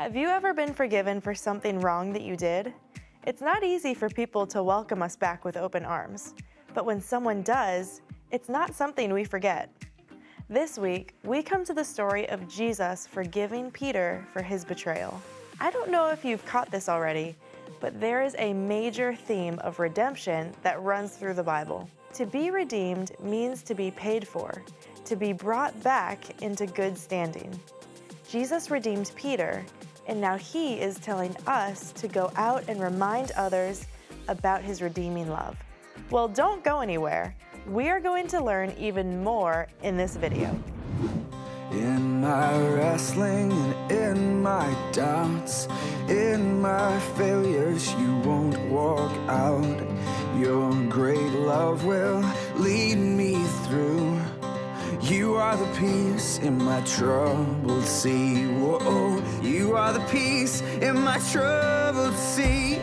Have you ever been forgiven for something wrong that you did? It's not easy for people to welcome us back with open arms, but when someone does, it's not something we forget. This week, we come to the story of Jesus forgiving Peter for his betrayal. I don't know if you've caught this already, but there is a major theme of redemption that runs through the Bible. To be redeemed means to be paid for, to be brought back into good standing. Jesus redeemed Peter, and now he is telling us to go out and remind others about his redeeming love. Well, don't go anywhere. We are going to learn even more in this video. In my wrestling and in my doubts, in my failures, you won't walk out. Your great love will lead me through. You are the peace in my troubled sea. Whoa, you are the peace in my troubled sea.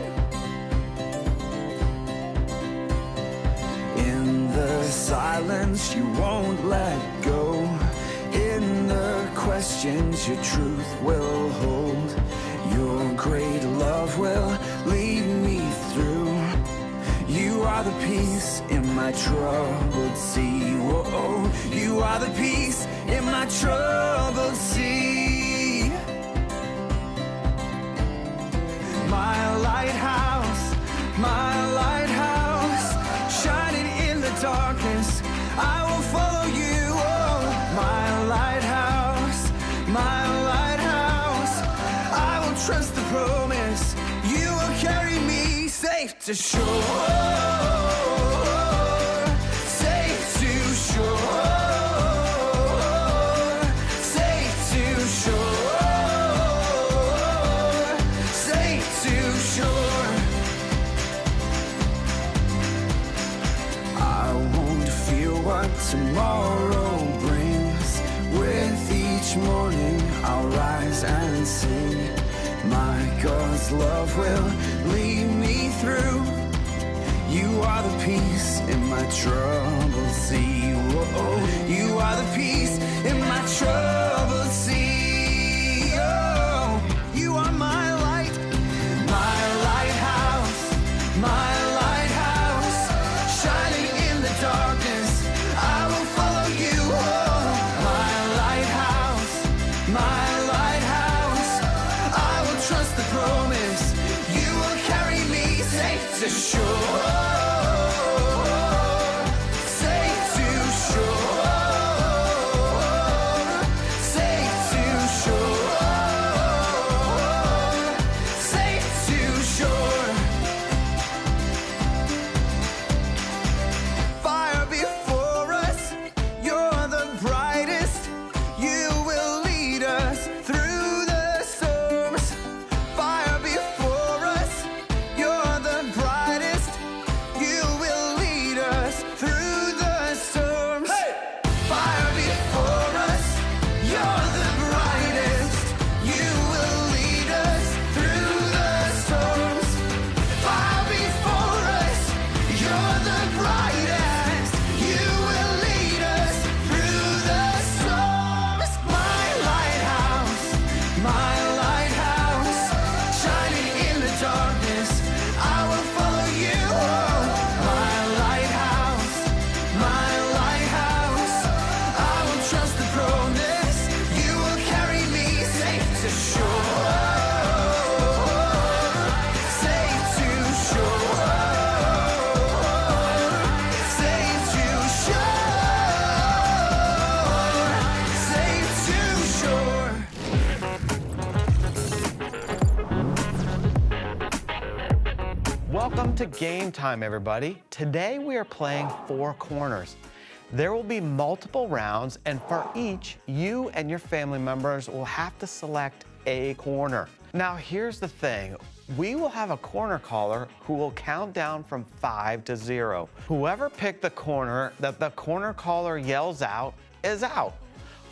In the silence, you won't let go. In the questions, your truth will hold. Your great love will lead me through. You are the peace in my troubled sea. Whoa, you are the peace in my troubled sea. My lighthouse, shining in the darkness, I will follow you. Oh, my lighthouse, I will trust the promise. You will carry me safe to shore, safe to shore, safe to shore, safe to shore. I won't fear what tomorrow brings. With each morning I'll rise and sing. My God's love will lead me through. You are the peace in my troubled sea. Whoa, you are the peace in my troubled sea. Oh, you are my light, my lighthouse, shining in the darkness. I will follow you. Oh, my lighthouse, I will trust the promise. You will carry me safe to shore, safe to shore, safe to shore, safe to shore. Fire before us, you're the brightest. You will lead us through the storms. Fire before us, you're the brightest. You will lead us through the storms. Hey! Fire before us, you're the brightest. You will lead us through the storms. Fire before us, you're the brightest. You will lead us through the storms. My lighthouse, shining in the darkness. I will follow you. Oh, my lighthouse, I will trust the promise. You will carry me safe to shore, safe to shore, safe to shore, safe to shore. Welcome to Game Time, everybody. Today we are playing Four Corners. There will be multiple rounds, and for each, you and your family members will have to select a corner. Now, here's the thing. We will have a corner caller who will count down from 5 to 0. Whoever picked the corner that the corner caller yells out is out.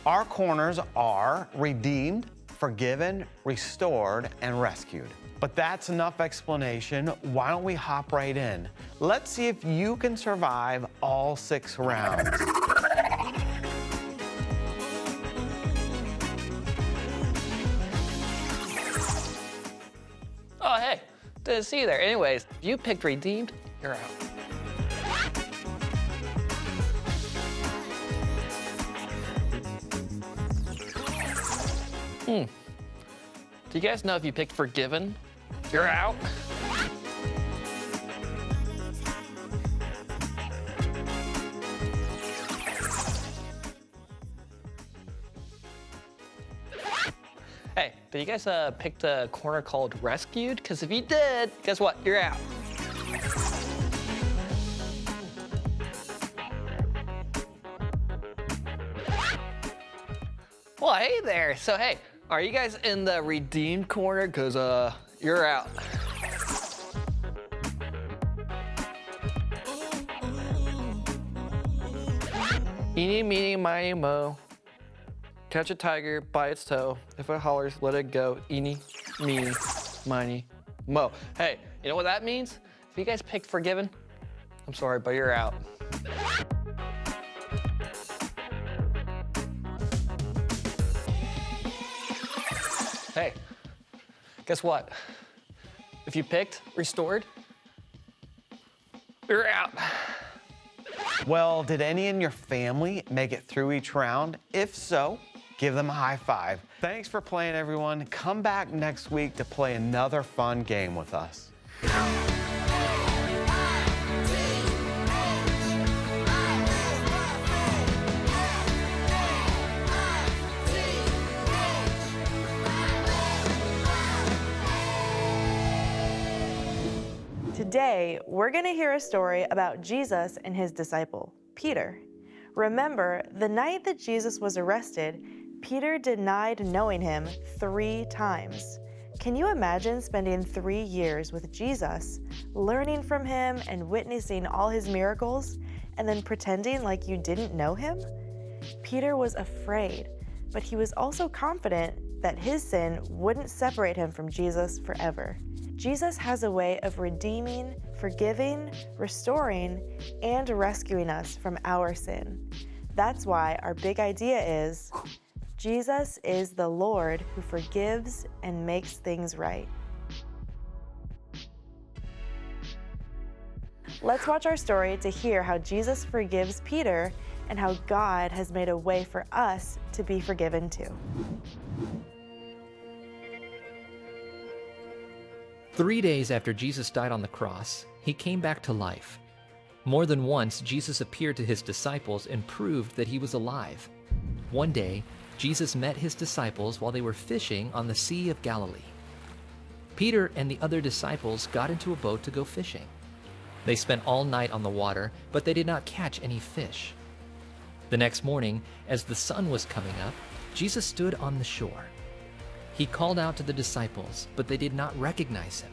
Our corners are redeemed, forgiven, restored, and rescued. But that's enough explanation. Why don't we hop right in? Let's see if you can survive all 6 rounds. Didn't see you there. Anyways, if you picked redeemed, you're out. Do you guys know if you picked forgiven, you're out? Hey, did you guys pick a corner called rescued? Because if you did, guess what? You're out. Well, hey there. So, hey, are you guys in the redeemed corner? Because you're out. Eeny, meeny, miny, mo. Catch a tiger by its toe. If it hollers, let it go. Eeny, meeny, miny, mo. Hey, you know what that means? If you guys picked forgiven, I'm sorry, but you're out. Hey, guess what? If you picked restored, you're out. Well, did any in your family make it through each round? If so, give them a high five. Thanks for playing, everyone. Come back next week to play another fun game with us. Today, we're going to hear a story about Jesus and his disciple, Peter. Remember, the night that Jesus was arrested, Peter denied knowing him 3 times. Can you imagine spending 3 years with Jesus, learning from him and witnessing all his miracles, and then pretending like you didn't know him? Peter was afraid, but he was also confident that his sin wouldn't separate him from Jesus forever. Jesus has a way of redeeming, forgiving, restoring, and rescuing us from our sin. That's why our big idea is, Jesus is the Lord who forgives and makes things right. Let's watch our story to hear how Jesus forgives Peter and how God has made a way for us to be forgiven too. 3 days after Jesus died on the cross, he came back to life. More than once, Jesus appeared to his disciples and proved that he was alive. One day, Jesus met his disciples while they were fishing on the Sea of Galilee. Peter and the other disciples got into a boat to go fishing. They spent all night on the water, but they did not catch any fish. The next morning, as the sun was coming up, Jesus stood on the shore. He called out to the disciples, but they did not recognize him.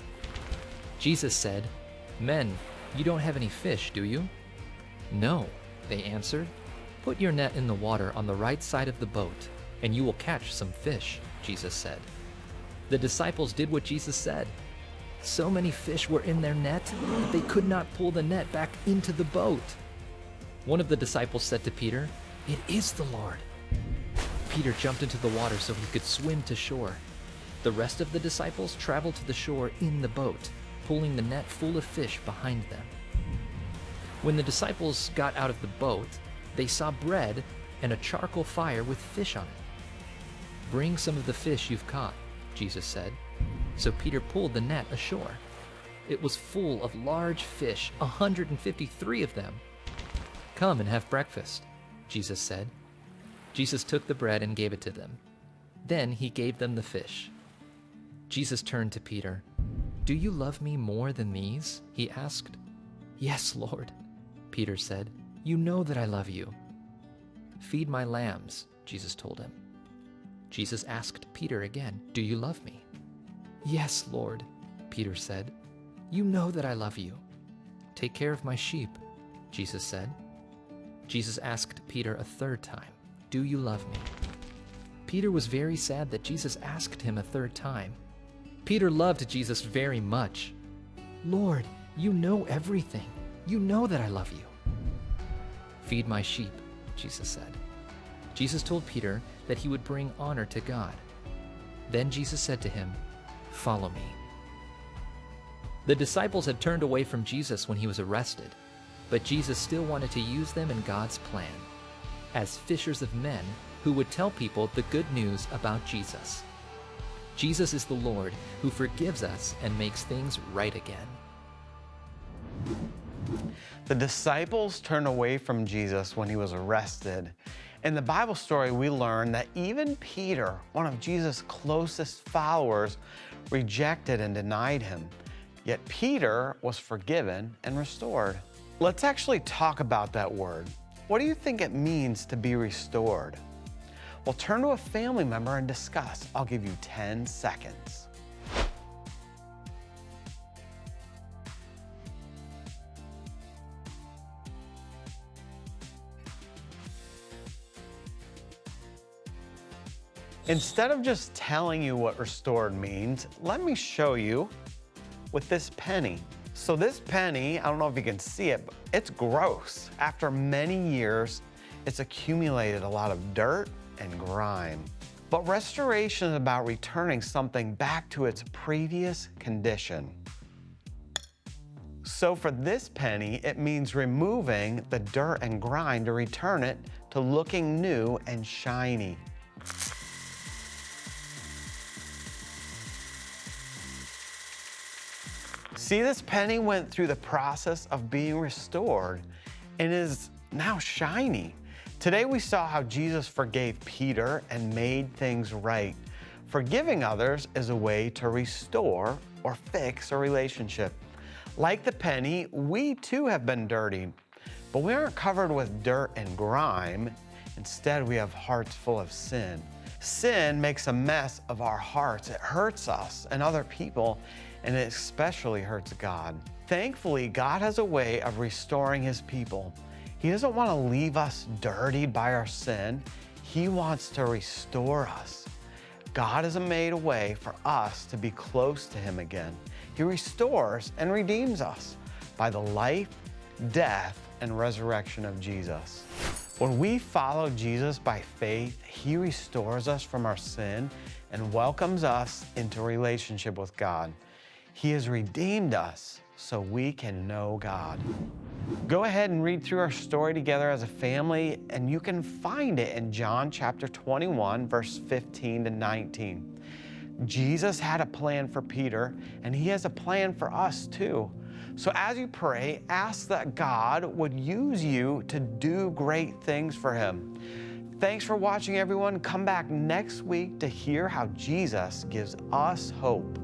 Jesus said, "Men, you don't have any fish, do you?" "No," they answered. "Put your net in the water on the right side of the boat, and you will catch some fish," Jesus said. The disciples did what Jesus said. So many fish were in their net that they could not pull the net back into the boat. One of the disciples said to Peter, "It is the Lord." Peter jumped into the water so he could swim to shore. The rest of the disciples traveled to the shore in the boat, pulling the net full of fish behind them. When the disciples got out of the boat, they saw bread and a charcoal fire with fish on it. "Bring some of the fish you've caught," Jesus said. So Peter pulled the net ashore. It was full of large fish, 153 of them. "Come and have breakfast," Jesus said. Jesus took the bread and gave it to them. Then he gave them the fish. Jesus turned to Peter. "Do you love me more than these?" he asked. "Yes, Lord," Peter said. "You know that I love you." "Feed my lambs," Jesus told him. Jesus asked Peter again, "Do you love me?" "Yes, Lord," Peter said. "You know that I love you." "Take care of my sheep," Jesus said. Jesus asked Peter a 3rd time, "Do you love me?" Peter was very sad that Jesus asked him a 3rd time. Peter loved Jesus very much. "Lord, you know everything. You know that I love you." "Feed my sheep," Jesus said. Jesus told Peter that he would bring honor to God. Then Jesus said to him, "Follow me." The disciples had turned away from Jesus when he was arrested, but Jesus still wanted to use them in God's plan as fishers of men who would tell people the good news about Jesus. Jesus is the Lord who forgives us and makes things right again. The disciples turned away from Jesus when he was arrested. In the Bible story, we learn that even Peter, one of Jesus' closest followers, rejected and denied him. Yet Peter was forgiven and restored. Let's actually talk about that word. What do you think it means to be restored? Well, turn to a family member and discuss. I'll give you 10 seconds. Instead of just telling you what restored means, let me show you with this penny. So this penny, I don't know if you can see it, but it's gross. After many years, it's accumulated a lot of dirt and grime. But restoration is about returning something back to its previous condition. So for this penny, it means removing the dirt and grime to return it to looking new and shiny. See, this penny went through the process of being restored and is now shiny. Today we saw how Jesus forgave Peter and made things right. Forgiving others is a way to restore or fix a relationship. Like the penny, we too have been dirtied, but we aren't covered with dirt and grime. Instead, we have hearts full of sin. Sin makes a mess of our hearts. It hurts us and other people, and it especially hurts God. Thankfully, God has a way of restoring his people. He doesn't want to leave us dirtied by our sin. He wants to restore us. God has made a way for us to be close to him again. He restores and redeems us by the life, death, and resurrection of Jesus. When we follow Jesus by faith, he restores us from our sin and welcomes us into relationship with God. He has redeemed us so we can know God. Go ahead and read through our story together as a family, and you can find it in John chapter 21, verse 15 to 19. Jesus had a plan for Peter, and he has a plan for us too. So as you pray, ask that God would use you to do great things for him. Thanks for watching, everyone. Come back next week to hear how Jesus gives us hope.